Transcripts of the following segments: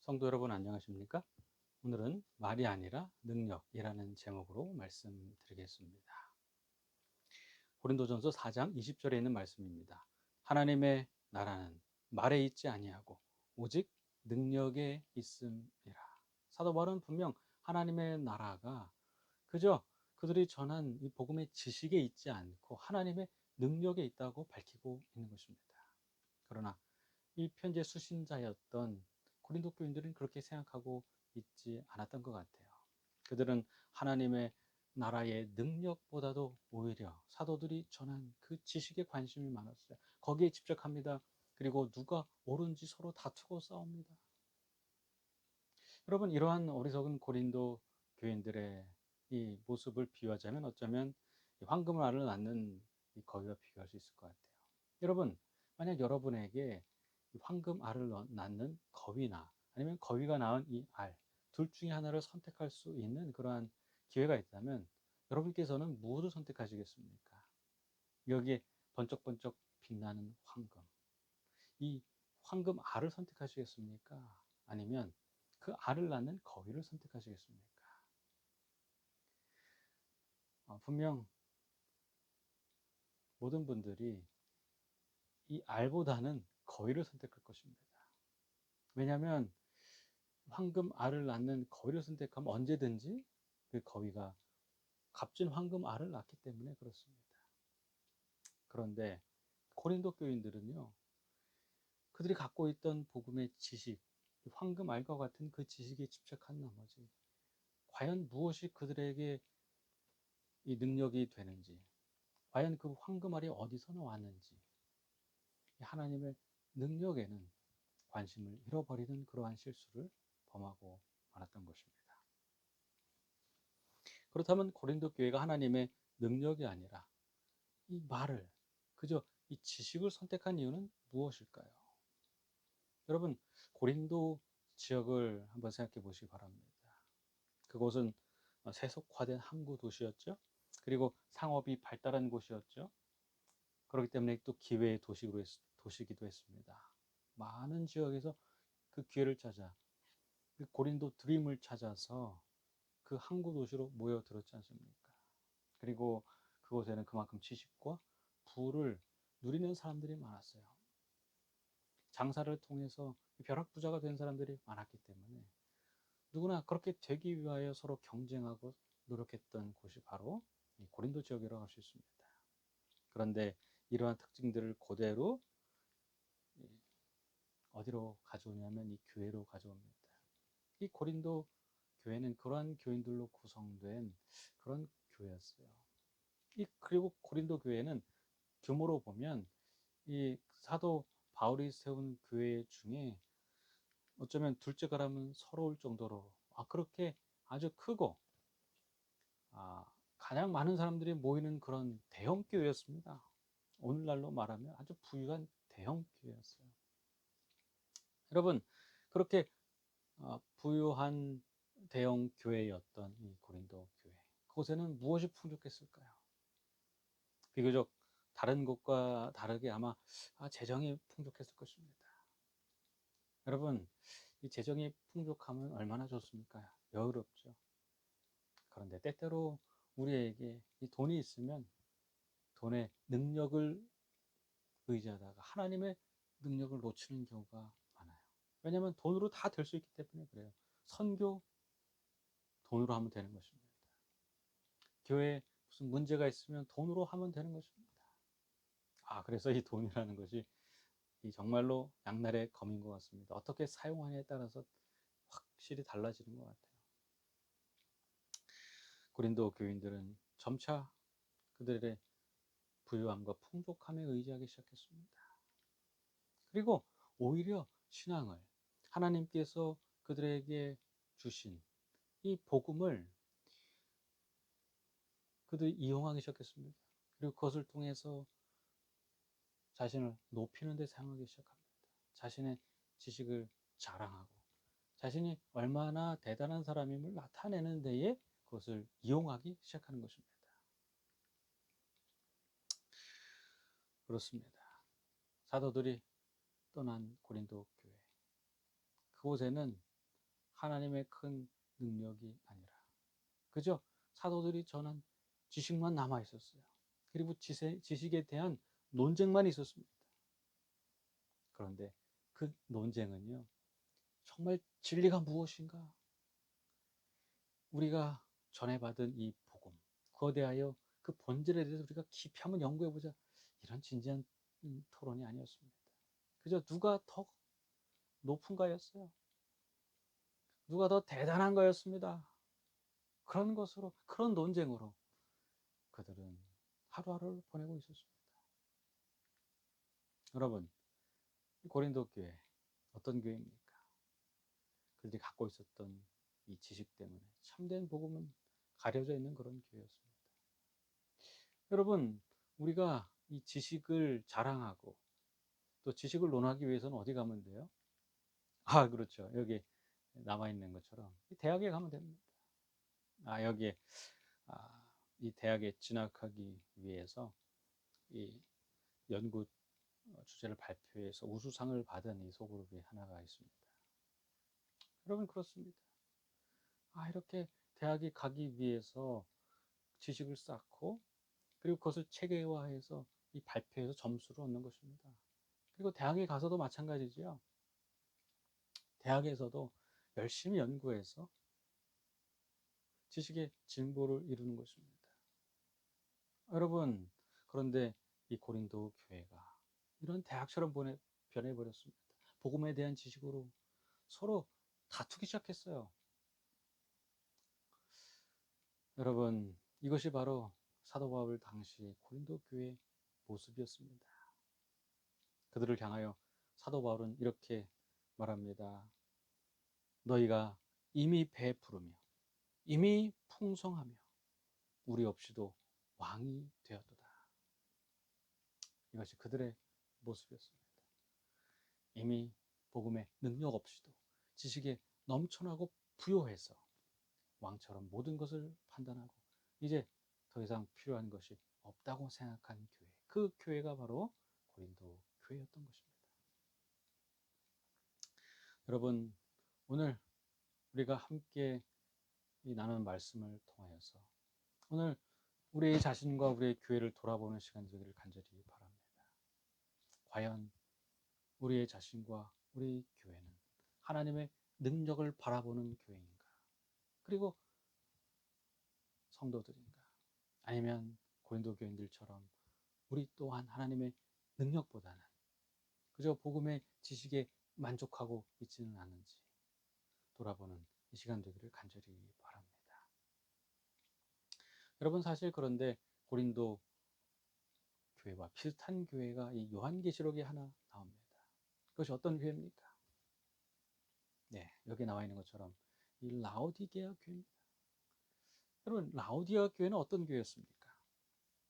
성도 여러분 안녕하십니까? 오늘은 말이 아니라 능력이라는 제목으로 말씀드리겠습니다. 고린도전서 4장 20절에 있는 말씀입니다. 하나님의 나라는 말에 있지 아니하고 오직 능력에 있음이라. 사도 바울은 분명 하나님의 나라가 그저 그들이 전한 이 복음의 지식에 있지 않고 하나님의 능력에 있다고 밝히고 있는 것입니다. 그러나 이 편지의 수신자였던 고린도 교인들은 그렇게 생각하고 있지 않았던 것 같아요. 그들은 하나님의 나라의 능력보다도 오히려 사도들이 전한 그 지식에 관심이 많았어요. 거기에 집착합니다. 그리고 누가 옳은지 서로 다투고 싸웁니다. 여러분, 이러한 어리석은 고린도 교인들의 이 모습을 비유하자면 어쩌면 황금을 알을 낳는 이 거위와 비교할 수 있을 것 같아요. 여러분, 만약 여러분에게 황금 알을 낳는 거위나 아니면 거위가 낳은 이 알, 둘 중에 하나를 선택할 수 있는 그러한 기회가 있다면 여러분께서는 무엇을 선택하시겠습니까? 여기에 번쩍번쩍 빛나는 황금, 이 황금 알을 선택하시겠습니까? 아니면 그 알을 낳는 거위를 선택하시겠습니까? 분명 모든 분들이 이 알보다는 거위를 선택할 것입니다. 왜냐하면 황금 알을 낳는 거위를 선택하면 언제든지 그 거위가 값진 황금 알을 낳기 때문에 그렇습니다. 그런데 고린도 교인들은요, 그들이 갖고 있던 복음의 지식, 황금 알과 같은 그 지식에 집착한 나머지 과연 무엇이 그들에게 이 능력이 되는지, 과연 그 황금 알이 어디서 나왔는지, 하나님의 능력에는 관심을 잃어버리는 그러한 실수를 범하고 말았던 것입니다. 그렇다면 고린도 교회가 하나님의 능력이 아니라 이 말을, 그저 이 지식을 선택한 이유는 무엇일까요? 여러분, 고린도 지역을 한번 생각해 보시기 바랍니다. 그곳은 세속화된 항구 도시였죠. 그리고 상업이 발달한 곳이었죠. 그렇기 때문에 또 기회의 도시기도 했습니다. 많은 지역에서 그 기회를 찾아 그 고린도 드림을 찾아서 그 항구 도시로 모여들었지 않습니까? 그리고 그곳에는 그만큼 지식과 부를 누리는 사람들이 많았어요. 장사를 통해서 벼락부자가 된 사람들이 많았기 때문에 누구나 그렇게 되기 위하여 서로 경쟁하고 노력했던 곳이 바로 이 고린도 지역이라고 할 수 있습니다. 그런데 이러한 특징들을 그대로 어디로 가져오냐면 이 교회로 가져옵니다. 이 고린도 교회는 그러한 교인들로 구성된 그런 교회였어요. 그리고 고린도 교회는 규모로 보면 이 사도 바울이 세운 교회 중에 어쩌면 둘째가라면 서러울 정도로 그렇게 아주 크고 가장 많은 사람들이 모이는 그런 대형 교회였습니다. 오늘날로 말하면 아주 부유한 대형 교회였어요. 여러분, 그렇게 부유한 대형 교회였던 이 고린도 교회, 그곳에는 무엇이 풍족했을까요? 비교적 다른 곳과 다르게 아마 재정이 풍족했을 것입니다. 여러분, 이 재정이 풍족하면 얼마나 좋습니까? 여유롭죠. 그런데 때때로 우리에게 이 돈이 있으면 돈의 능력을 의지하다가 하나님의 능력을 놓치는 경우가 많아요. 왜냐하면 돈으로 다 될 수 있기 때문에 그래요. 선교 돈으로 하면 되는 것입니다. 교회에 무슨 문제가 있으면 돈으로 하면 되는 것입니다. 그래서 이 돈이라는 것이 이 정말로 양날의 검인 것 같습니다. 어떻게 사용하냐에 따라서 확실히 달라지는 것 같아요. 고린도 교인들은 점차 그들의 부유함과 풍족함에 의지하기 시작했습니다. 그리고 오히려 신앙을 하나님께서 그들에게 주신 이 복음을 그들이 이용하기 시작했습니다. 그리고 그것을 통해서 자신을 높이는 데 사용하기 시작합니다. 자신의 지식을 자랑하고 자신이 얼마나 대단한 사람임을 나타내는 데에 그것을 이용하기 시작하는 것입니다. 그렇습니다. 사도들이 떠난 고린도 교회, 그곳에는 하나님의 큰 능력이 아니라 그저 사도들이 전한 지식만 남아 있었어요. 그리고 지식에 대한 논쟁만 있었습니다. 그런데 그 논쟁은요, 정말 진리가 무엇인가? 우리가 전해받은 이 복음, 그거에 대하여 그 본질에 대해서 우리가 깊이 한번 연구해보자. 이런 진지한 토론이 아니었습니다. 그저 누가 더 높은가였어요. 누가 더 대단한 거였습니다. 그런 것으로, 그런 논쟁으로 그들은 하루하루를 보내고 있었습니다. 여러분, 고린도 교회, 어떤 교회입니까? 그들이 갖고 있었던 이 지식 때문에 참된 복음은 가려져 있는 그런 교회였습니다. 여러분, 우리가 이 지식을 자랑하고 또 지식을 논하기 위해서는 어디 가면 돼요? 아, 그렇죠. 여기 남아있는 것처럼 대학에 가면 됩니다. 여기에 이 대학에 진학하기 위해서 이 연구 주제를 발표해서 우수상을 받은 이 소그룹이 하나가 있습니다. 여러분, 그렇습니다. 이렇게 대학에 가기 위해서 지식을 쌓고 그리고 그것을 체계화해서 이 발표해서 점수를 얻는 것입니다. 그리고 대학에 가서도 마찬가지죠. 대학에서도 열심히 연구해서 지식의 진보를 이루는 것입니다. 여러분, 그런데 이 고린도 교회가 이런 대학처럼 변해버렸습니다. 복음에 대한 지식으로 서로 다투기 시작했어요. 여러분, 이것이 바로 사도 바울 당시 고린도 교회의 모습이었습니다. 그들을 향하여 사도 바울은 이렇게 말합니다. 너희가 이미 배부르며 이미 풍성하며 우리 없이도 왕이 되었도다. 이것이 그들의 모습이었습니다. 이미 복음의 능력 없이도 지식에 넘쳐나고 부요해서 왕처럼 모든 것을 판단하고 이제 더 이상 필요한 것이 없다고 생각한 교회. 그 교회가 바로 고린도 교회였던 것입니다. 여러분, 오늘 우리가 함께 이 나누는 말씀을 통하여서 오늘 우리 자신과 우리의 교회를 돌아보는 시간 되기를 간절히 바랍니다. 과연 우리의 자신과 우리 교회는 하나님의 능력을 바라보는 교회인가? 그리고 성도들인가? 아니면 고린도 교인들처럼 우리 또한 하나님의 능력보다는 그저 복음의 지식에 만족하고 있지는 않은지 돌아보는 이 시간 되기를 간절히 바랍니다. 여러분, 사실 그런데 고린도 교회와 비슷한 교회가 이 요한계시록에 하나 나옵니다. 그것이 어떤 교회입니까? 네, 여기 나와 있는 것처럼 이 라오디게아 교회입니다. 여러분, 라오디게아 교회는 어떤 교회였습니까?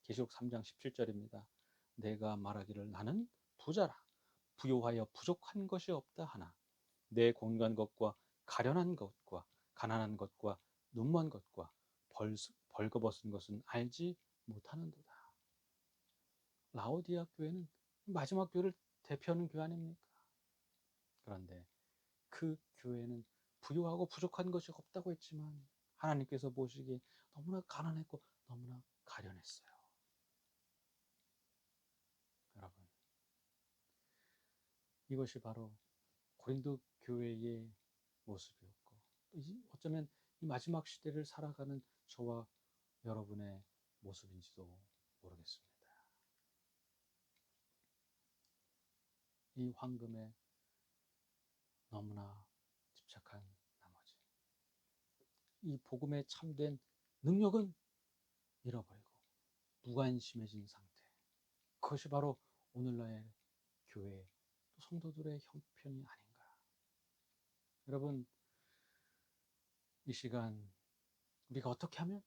계시록 3장 17절입니다. 내가 말하기를 나는 부자라 부요하여 부족한 것이 없다 하나 내 공간 것과 가련한 것과 가난한 것과 눈먼 것과 벌거벗은 것은 알지 못하는도다. 라오디아 교회는 마지막 교회를 대표하는 교회 아닙니까? 그런데 그 교회는 부유하고 부족한 것이 없다고 했지만 하나님께서 보시기에 너무나 가난했고 너무나 가련했어요. 여러분, 이것이 바로 고린도 교회의 모습이었고 어쩌면 이 마지막 시대를 살아가는 저와 여러분의 모습인지도 모르겠습니다. 이 황금에 너무나 집착한 나머지 이 복음에 참된 능력은 잃어버리고 무관심해진 상태. 그것이 바로 오늘날의 교회 또 성도들의 형편이 아닌가. 여러분, 이 시간 우리가 어떻게 하면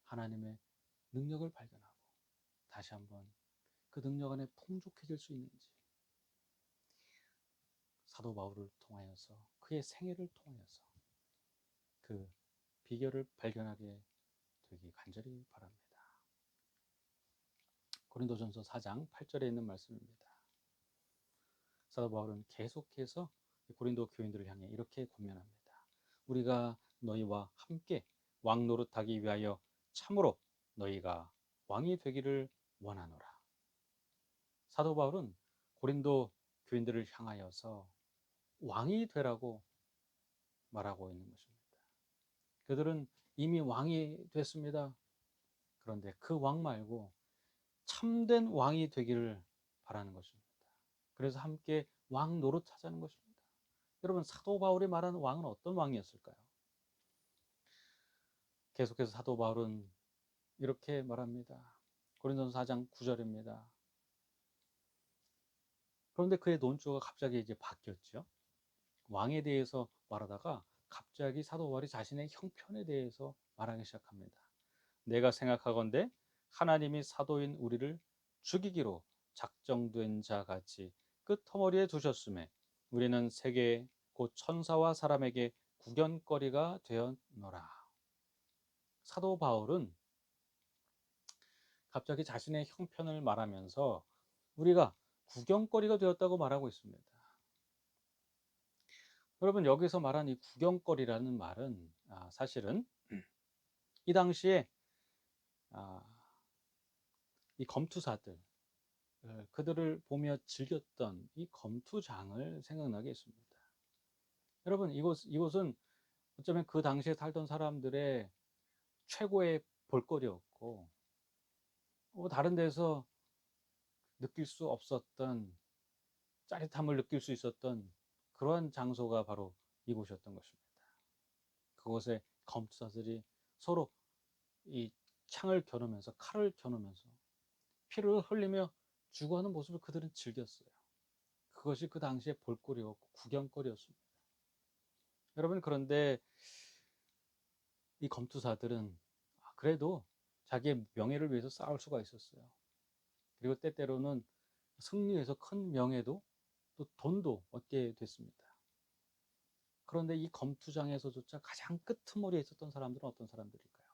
하나님의 능력을 발견하고 다시 한번 그 능력 안에 풍족해질 수 있는지 사도 바울을 통하여서 그의 생애를 통하여서 그 비결을 발견하게 되기 간절히 바랍니다. 고린도전서 4장 8절에 있는 말씀입니다. 사도 바울은 계속해서 고린도 교인들을 향해 이렇게 권면합니다. 우리가 너희와 함께 왕 노릇하기 위하여 참으로 너희가 왕이 되기를 원하노라. 사도 바울은 고린도 교인들을 향하여서 왕이 되라고 말하고 있는 것입니다. 그들은 이미 왕이 됐습니다. 그런데 그 왕 말고 참된 왕이 되기를 바라는 것입니다. 그래서 함께 왕 노릇하자는 것입니다. 여러분, 사도 바울이 말하는 왕은 어떤 왕이었을까요? 계속해서 사도 바울은 이렇게 말합니다. 고린도서 4장 9절입니다. 그런데 그의 논조가 갑자기 이제 바뀌었죠. 왕에 대해서 말하다가 갑자기 사도 바울이 자신의 형편에 대해서 말하기 시작합니다. 내가 생각하건대 하나님이 사도인 우리를 죽이기로 작정된 자 같이 끝터머리에 두셨음에 우리는 세계 곧 천사와 사람에게 구견거리가 되었노라. 사도 바울은 갑자기 자신의 형편을 말하면서 우리가 구경거리가 되었다고 말하고 있습니다. 여러분, 여기서 말한 이 구경거리라는 말은 사실은 이 당시에 이 검투사들, 그들을 보며 즐겼던 이 검투장을 생각나게 했습니다. 여러분, 이곳은 어쩌면 그 당시에 살던 사람들의 최고의 볼거리였고, 다른 데서 느낄 수 없었던 짜릿함을 느낄 수 있었던 그러한 장소가 바로 이곳이었던 것입니다. 그곳에 검투사들이 서로 이 창을 겨누면서 칼을 겨누면서 피를 흘리며 죽어가는 모습을 그들은 즐겼어요. 그것이 그 당시에 볼거리였고 구경거리였습니다. 여러분, 그런데 이 검투사들은 그래도 자기의 명예를 위해서 싸울 수가 있었어요. 그리고 때때로는 승리해서 큰 명예도 또 돈도 얻게 됐습니다. 그런데 이 검투장에서조차 가장 끄트머리에 있었던 사람들은 어떤 사람들일까요?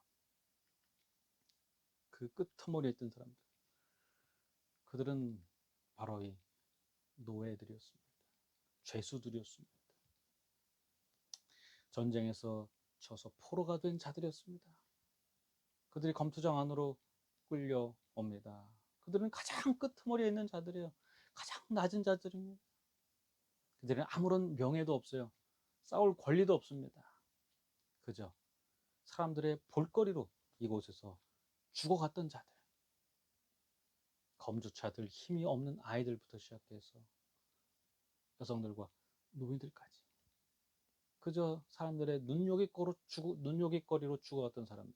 그 끄트머리에 있던 사람들, 그들은 바로 이 노예들이었습니다. 죄수들이었습니다. 전쟁에서 져서 포로가 된 자들이었습니다. 그들이 검투장 안으로 끌려옵니다. 그들은 가장 끄트머리에 있는 자들이에요. 가장 낮은 자들입니다. 그들은 아무런 명예도 없어요. 싸울 권리도 없습니다. 그저 사람들의 볼거리로 이곳에서 죽어갔던 자들, 검주차들, 힘이 없는 아이들부터 시작해서 여성들과 노인들까지 그저 사람들의 눈요깃거리로 죽어갔던 사람들,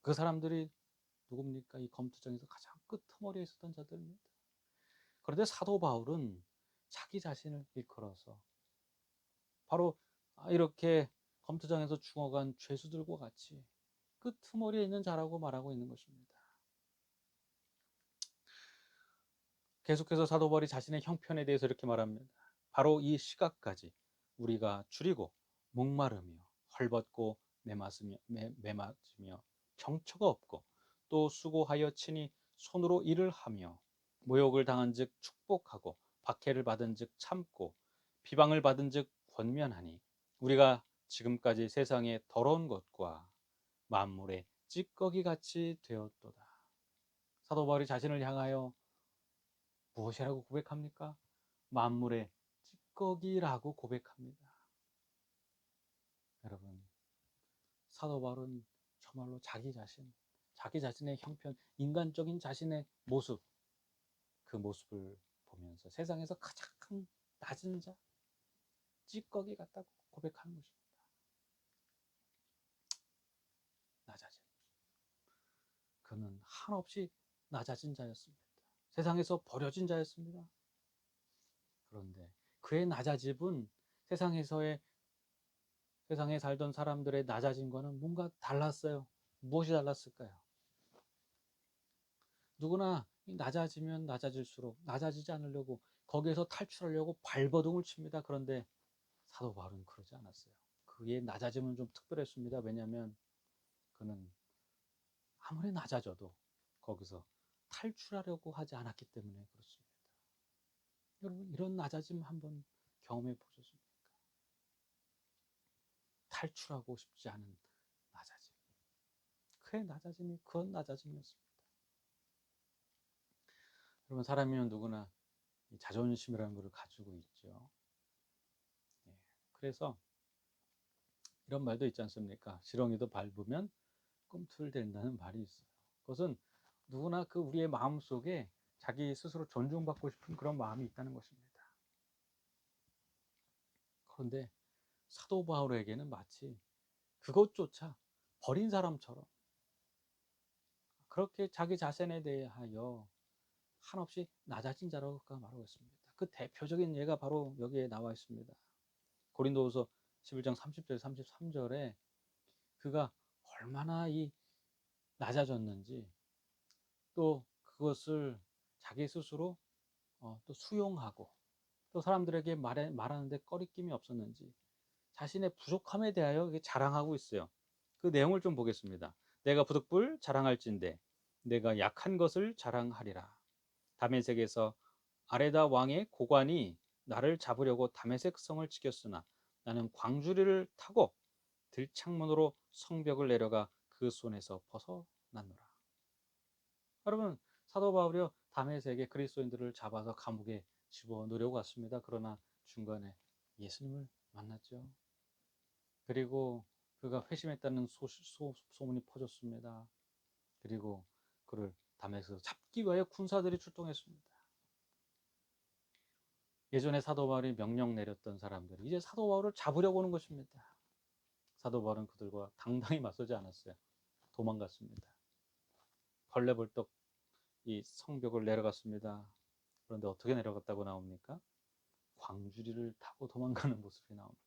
그 사람들이 누굽니까? 이 검투장에서 가장 끄트머리에 있었던 자들입니다. 그런데 사도 바울은 자기 자신을 일컬어서 바로 이렇게 검투장에서 죽어간 죄수들과 같이 끄트머리에 있는 자라고 말하고 있는 것입니다. 계속해서 사도 바울이 자신의 형편에 대해서 이렇게 말합니다. 바로 이 시각까지 우리가 줄이고 목마르며 헐벗고 매맞으며 정처가 없고 또 수고하여 친히 손으로 일을 하며 모욕을 당한즉 축복하고 박해를 받은즉 참고 비방을 받은즉 권면하니 우리가 지금까지 세상의 더러운 것과 만물의 찌꺼기 같이 되었도다. 사도 바울이 자신을 향하여 무엇이라고 고백합니까? 만물의 찌꺼기라고 고백합니다. 여러분, 사도 바울은 정말로 자기 자신의 형편, 인간적인 자신의 모습, 그 모습을 보면서 세상에서 가장 낮은 자, 찌꺼기 같다고 고백하는 것입니다. 낮아진. 그는 한없이 낮아진 자였습니다. 세상에서 버려진 자였습니다. 그런데 그의 낮아짐은 세상에 살던 사람들의 낮아짐과는 뭔가 달랐어요. 무엇이 달랐을까요? 누구나 낮아지면 낮아질수록 낮아지지 않으려고 거기에서 탈출하려고 발버둥을 칩니다. 그런데 사도 바울은 그러지 않았어요. 그의 낮아짐은 좀 특별했습니다. 왜냐하면 그는 아무리 낮아져도 거기서 탈출하려고 하지 않았기 때문에 그렇습니다. 여러분, 이런 낮아짐 한번 경험해 보셨습니까? 탈출하고 싶지 않은 낮아짐. 그의 낮아짐이 그런 낮아짐이었습니다. 여러분, 사람이면 누구나 자존심이라는 것을 가지고 있죠. 예. 그래서 이런 말도 있지 않습니까? 지렁이도 밟으면 꿈틀댄다는 말이 있어요. 그것은 누구나 그 우리의 마음 속에 자기 스스로 존중받고 싶은 그런 마음이 있다는 것입니다. 그런데 사도 바울에게는 마치 그것조차 버린 사람처럼 그렇게 자기 자신에 대하여 한없이 낮아진 자라고 말하고 있습니다. 그 대표적인 예가 바로 여기에 나와 있습니다. 고린도후서 11장 30절 33절에 그가 얼마나 이 낮아졌는지, 또 그것을 자기 스스로 또 수용하고, 또 사람들에게 말하는데 꺼리낌이 없었는지 자신의 부족함에 대하여 자랑하고 있어요. 그 내용을 좀 보겠습니다. 내가 부득불 자랑할진대 내가 약한 것을 자랑하리라. 다메섹에서 아레다 왕의 고관이 나를 잡으려고 다메섹 성을 지켰으나 나는 광주리를 타고 들창문으로 성벽을 내려가 그 손에서 벗어났노라. 여러분, 사도 바울이요 다메섹에 그리스도인들을 잡아서 감옥에 집어넣으려고 갔습니다. 그러나 중간에 예수님을 만났죠. 그리고 그가 회심했다는 소문이 퍼졌습니다. 그리고 그를 다메섹에서 잡기 위하여 군사들이 출동했습니다. 예전에 사도 바울이 명령 내렸던 사람들이 이제 사도 바울을 잡으려고 오는 것입니다. 사도 바울은 그들과 당당히 맞서지 않았어요. 도망갔습니다. 벌레벌떡 이 성벽을 내려갔습니다. 그런데 어떻게 내려갔다고 나옵니까? 광주리를 타고 도망가는 모습이 나옵니다.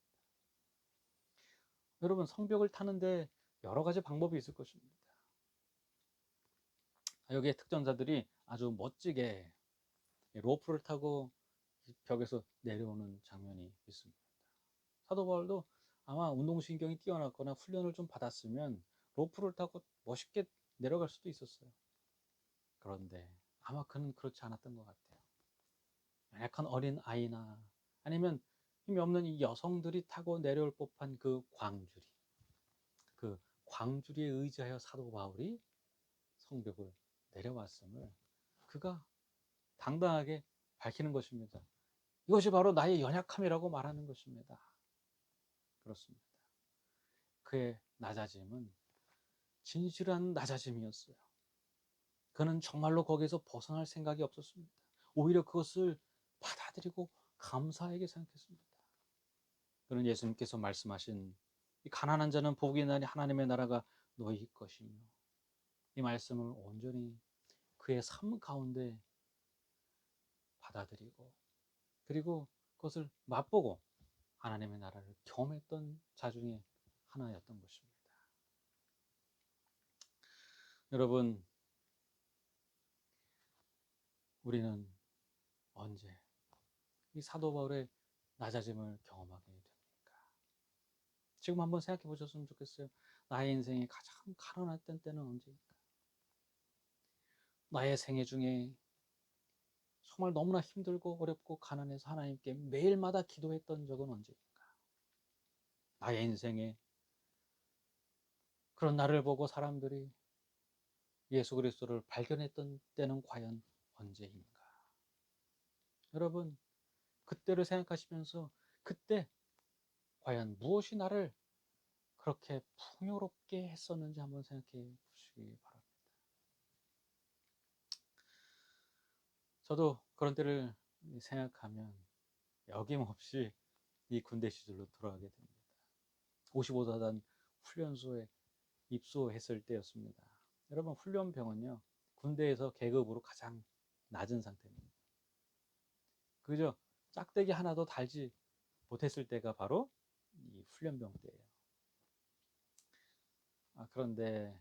여러분, 성벽을 타는데 여러 가지 방법이 있을 것입니다. 여기에 특전사들이 아주 멋지게 로프를 타고 벽에서 내려오는 장면이 있습니다. 사도 바울도 아마 운동신경이 뛰어났거나 훈련을 좀 받았으면 로프를 타고 멋있게 내려갈 수도 있었어요. 그런데 아마 그는 그렇지 않았던 것 같아요. 약한 어린 아이나 아니면 힘이 없는 이 여성들이 타고 내려올 법한 그 광주리에 의지하여 사도 바울이 성벽을 내려왔음을 그가 당당하게 밝히는 것입니다. 이것이 바로 나의 연약함이라고 말하는 것입니다. 그렇습니다. 그의 낮아짐은 진실한 낮아짐이었어요. 그는 정말로 거기에서 벗어날 생각이 없었습니다. 오히려 그것을 받아들이고 감사하게 생각했습니다. 그는 예수님께서 말씀하신 이 가난한 자는 복이 나니 하나님의 나라가 너희 것이며, 이 말씀을 온전히 그의 삶 가운데 받아들이고 그리고 그것을 맛보고 하나님의 나라를 경험했던 자 중에 하나였던 것입니다. 여러분, 우리는 언제 이 사도 바울의 낮아짐을 경험하게 됩니까? 지금 한번 생각해 보셨으면 좋겠어요. 나의 인생이 가장 가난했던 때는 언제일까? 나의 생애 중에 정말 너무나 힘들고 어렵고 가난해서 하나님께 매일마다 기도했던 적은 언제일까? 나의 인생에 그런 나를 보고 사람들이 예수 그리스도를 발견했던 때는 과연 언제인가? 여러분, 그때를 생각하시면서 그때 과연 무엇이 나를 그렇게 풍요롭게 했었는지 한번 생각해 보시기 바랍니다. 저도 그런 때를 생각하면 여김없이 이 군대 시절로 돌아가게 됩니다. 55사단 훈련소에 입소했을 때였습니다. 여러분, 훈련병은요 군대에서 계급으로 가장 낮은 상태입니다. 그죠? 짝대기 하나도 달지 못했을 때가 바로 이 훈련병 때예요. 그런데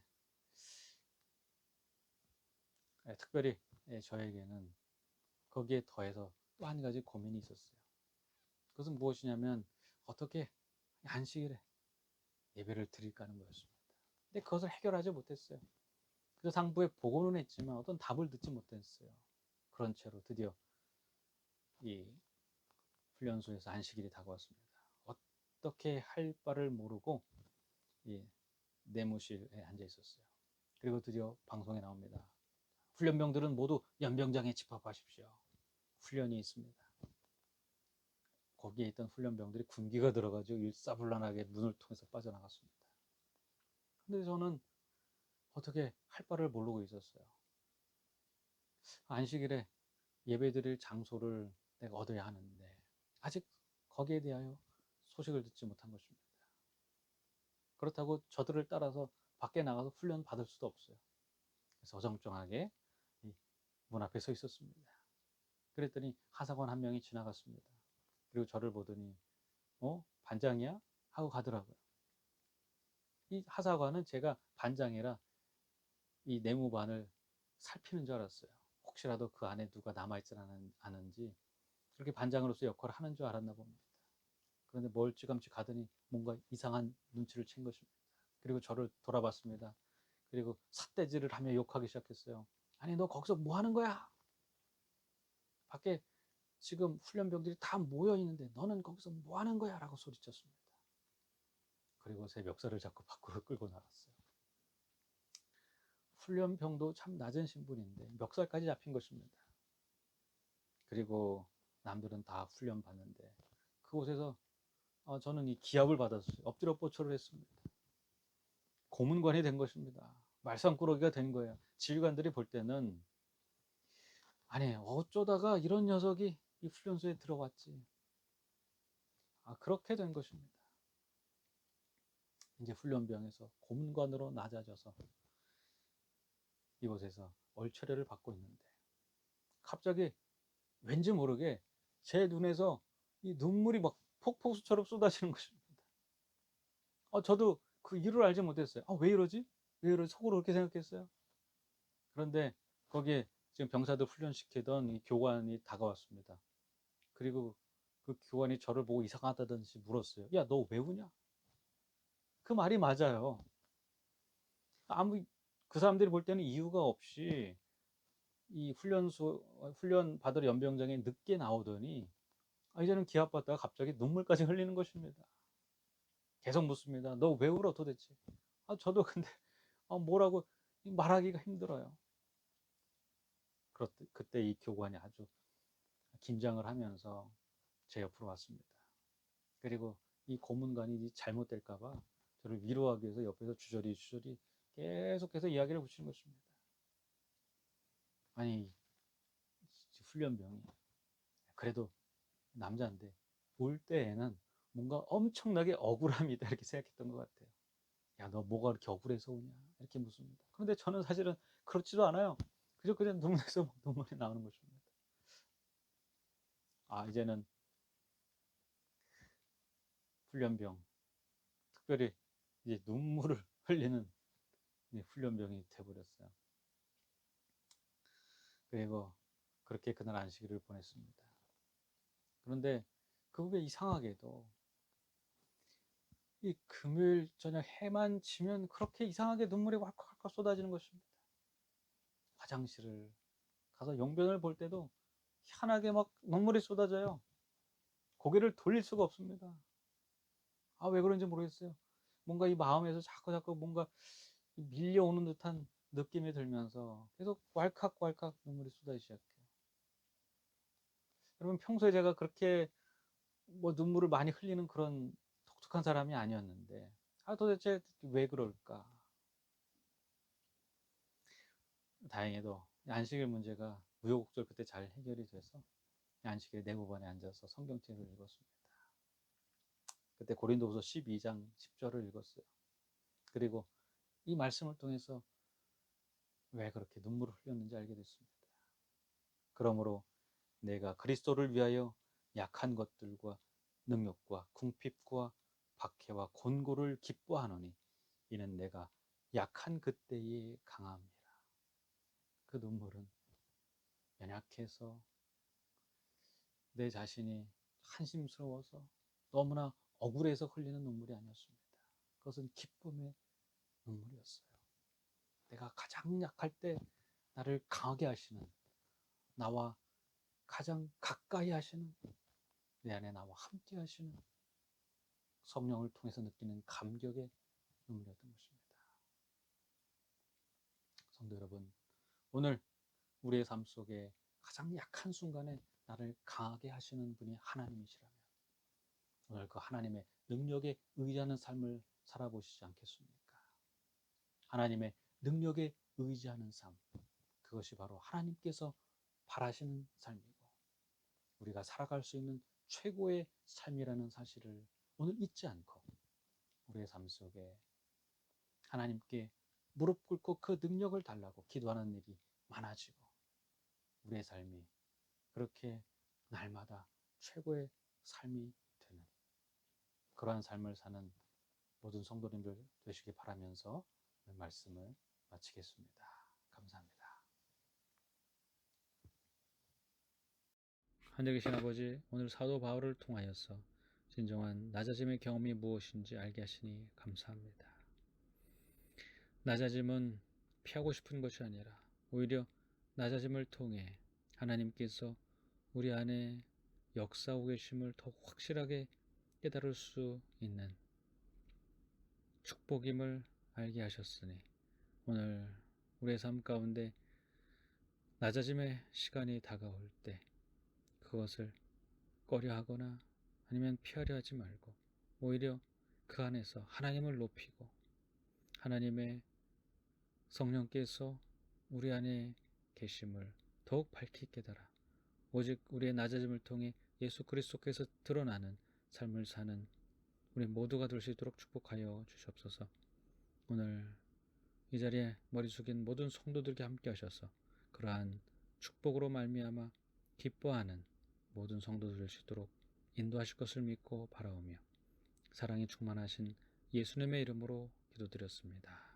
특별히 저에게는 거기에 더해서 또 한 가지 고민이 있었어요. 그것은 무엇이냐면 어떻게 안식일에 예배를 드릴까 하는 거였습니다. 근데 그것을 해결하지 못했어요. 그래서 상부에 보고는 했지만 어떤 답을 듣지 못했어요. 그런 채로 드디어 이 훈련소에서 안식일이 다가왔습니다. 어떻게 할 바를 모르고 예, 내무실에 앉아 있었어요. 그리고 드디어 방송에 나옵니다. 훈련병들은 모두 연병장에 집합하십시오. 훈련이 있습니다. 거기에 있던 훈련병들이 군기가 들어가지고 일사불란하게 문을 통해서 빠져나갔습니다. 근데 저는 어떻게 할 바를 모르고 있었어요. 안식일에 예배드릴 장소를 내가 얻어야 하는데 아직 거기에 대하여 소식을 듣지 못한 것입니다. 그렇다고 저들을 따라서 밖에 나가서 훈련 받을 수도 없어요. 그래서 어정쩡하게 문 앞에 서 있었습니다. 그랬더니 하사관 한 명이 지나갔습니다. 그리고 저를 보더니 반장이야? 하고 가더라고요. 이 하사관은 제가 반장이라 이 내무반을 살피는 줄 알았어요. 혹시라도 그 안에 누가 남아있지 않은지 그렇게 반장으로서 역할을 하는 줄 알았나 봅니다. 그런데 멀찌감치 가더니 뭔가 이상한 눈치를 챈 것입니다. 그리고 저를 돌아봤습니다. 그리고 삿대질을 하며 욕하기 시작했어요. 아니 너 거기서 뭐 하는 거야? 밖에 지금 훈련병들이 다 모여 있는데 너는 거기서 뭐 하는 거야? 라고 소리쳤습니다. 그리고 제 멱살을 잡고 밖으로 끌고 나갔어요. 훈련병도 참 낮은 신분인데 멱살까지 잡힌 것입니다. 그리고 남들은 다 훈련 받는데 그곳에서 저는 이 기합을 받았어요. 엎드려 뻗쳐를 했습니다. 고문관이 된 것입니다. 말썽꾸러기가 된 거예요. 지휘관들이 볼 때는 아니 어쩌다가 이런 녀석이 이 훈련소에 들어왔지. 그렇게 된 것입니다. 이제 훈련병에서 고문관으로 낮아져서 이곳에서 얼차려를 받고 있는데 갑자기 왠지 모르게 제 눈에서 이 눈물이 막 폭포수처럼 쏟아지는 것입니다. 저도 그 이유를 알지 못했어요. 왜 이러지? 왜 이러지? 속으로 그렇게 생각했어요. 그런데 거기에 지금 병사들 훈련시키던 이 교관이 다가왔습니다. 그리고 그 교관이 저를 보고 이상하다든지 물었어요. 야, 너 왜 우냐? 그 말이 맞아요. 아무 그 사람들이 볼 때는 이유가 없이 이 훈련 받으러 연병장에 늦게 나오더니 이제는 기합 받다가 갑자기 눈물까지 흘리는 것입니다. 계속 묻습니다. 너 왜 울어 도대체? 저도 근데 뭐라고 말하기가 힘들어요. 그때 이 교관이 아주 긴장을 하면서 제 옆으로 왔습니다. 그리고 이 고문관이 잘못될까봐 저를 위로하기 위해서 옆에서 주저리 계속해서 이야기를 붙이는 것입니다. 아니 훈련병이 그래도 남자인데 울 때에는 뭔가 엄청나게 억울함이다 이렇게 생각했던 것 같아요. 야, 너 뭐가 그렇게 억울해서 우냐? 이렇게 묻습니다. 그런데 저는 사실은 그렇지도 않아요. 그냥 눈에서 눈물이 나오는 것입니다. 이제는 훈련병, 특별히 이제 눈물을 흘리는 훈련병이 돼버렸어요. 그리고 그렇게 그날 안식일을 보냈습니다. 그런데 그 후에 이상하게도 이 금요일 저녁 해만 지면 그렇게 이상하게 눈물이 왈칵왈칵 쏟아지는 것입니다. 화장실을 가서 용변을 볼 때도 희한하게 막 눈물이 쏟아져요. 고개를 돌릴 수가 없습니다. 왜 그런지 모르겠어요. 뭔가 이 마음에서 자꾸 뭔가 밀려오는 듯한 느낌이 들면서 계속 왈칵왈칵 눈물이 쏟아지기 시작해요. 여러분 평소에 제가 그렇게 눈물을 많이 흘리는 그런 독특한 사람이 아니었는데 도대체 왜 그럴까? 다행히도 안식일 문제가 우여곡절 그때 잘 해결이 돼서 안식일 내부반에 앉아서 성경책을 읽었습니다. 그때 고린도후서 12장 10절을 읽었어요. 그리고 이 말씀을 통해서 왜 그렇게 눈물을 흘렸는지 알게 됐습니다. 그러므로 내가 그리스도를 위하여 약한 것들과 능욕과 궁핍과 박해와 곤고를 기뻐하노니 이는 내가 약한 그때에 강함이라. 그 눈물은 연약해서 내 자신이 한심스러워서 너무나 억울해서 흘리는 눈물이 아니었습니다. 그것은 기쁨의 눈물이었어요. 내가 가장 약할 때 나를 강하게 하시는, 나와 가장 가까이 하시는, 내 안에 나와 함께 하시는 성령을 통해서 느끼는 감격에 눈물이었던 것입니다. 성도 여러분, 오늘 우리의 삶 속에 가장 약한 순간에 나를 강하게 하시는 분이 하나님이시라면 오늘 그 하나님의 능력에 의지하는 삶을 살아보시지 않겠습니까? 하나님의 능력에 의지하는 삶, 그것이 바로 하나님께서 바라시는 삶이고 우리가 살아갈 수 있는 최고의 삶이라는 사실을 오늘 잊지 않고 우리의 삶 속에 하나님께 무릎 꿇고 그 능력을 달라고 기도하는 일이 많아지고 우리의 삶이 그렇게 날마다 최고의 삶이 되는 그러한 삶을 사는 모든 성도님들 되시길 바라면서 오늘 말씀을 마치겠습니다. 감사합니다. 하늘에 계신 아버지, 오늘 사도 바울을 통하여서 진정한 낮아짐의 경험이 무엇인지 알게 하시니 감사합니다. 낮아짐은 피하고 싶은 것이 아니라 오히려 낮아짐을 통해 하나님께서 우리 안에 역사하고 계심을 더욱 확실하게 깨달을 수 있는 축복임을 알게 하셨으니 오늘 우리의 삶 가운데 낮아짐의 시간이 다가올 때 그것을 꺼려하거나 아니면 피하려 하지 말고 오히려 그 안에서 하나님을 높이고 하나님의 성령께서 우리 안에 계심을 더욱 밝히 깨달아 오직 우리의 낮아짐을 통해 예수 그리스도께서 드러나는 삶을 사는 우리 모두가 될 수 있도록 축복하여 주시옵소서. 오늘 이 자리에 머리 숙인 모든 성도들께 함께 하셔서 그러한 축복으로 말미암아 기뻐하는 모든 성도들 될 수 있도록 인도하실 것을 믿고 바라오며 사랑이 충만하신 예수님의 이름으로 기도드렸습니다.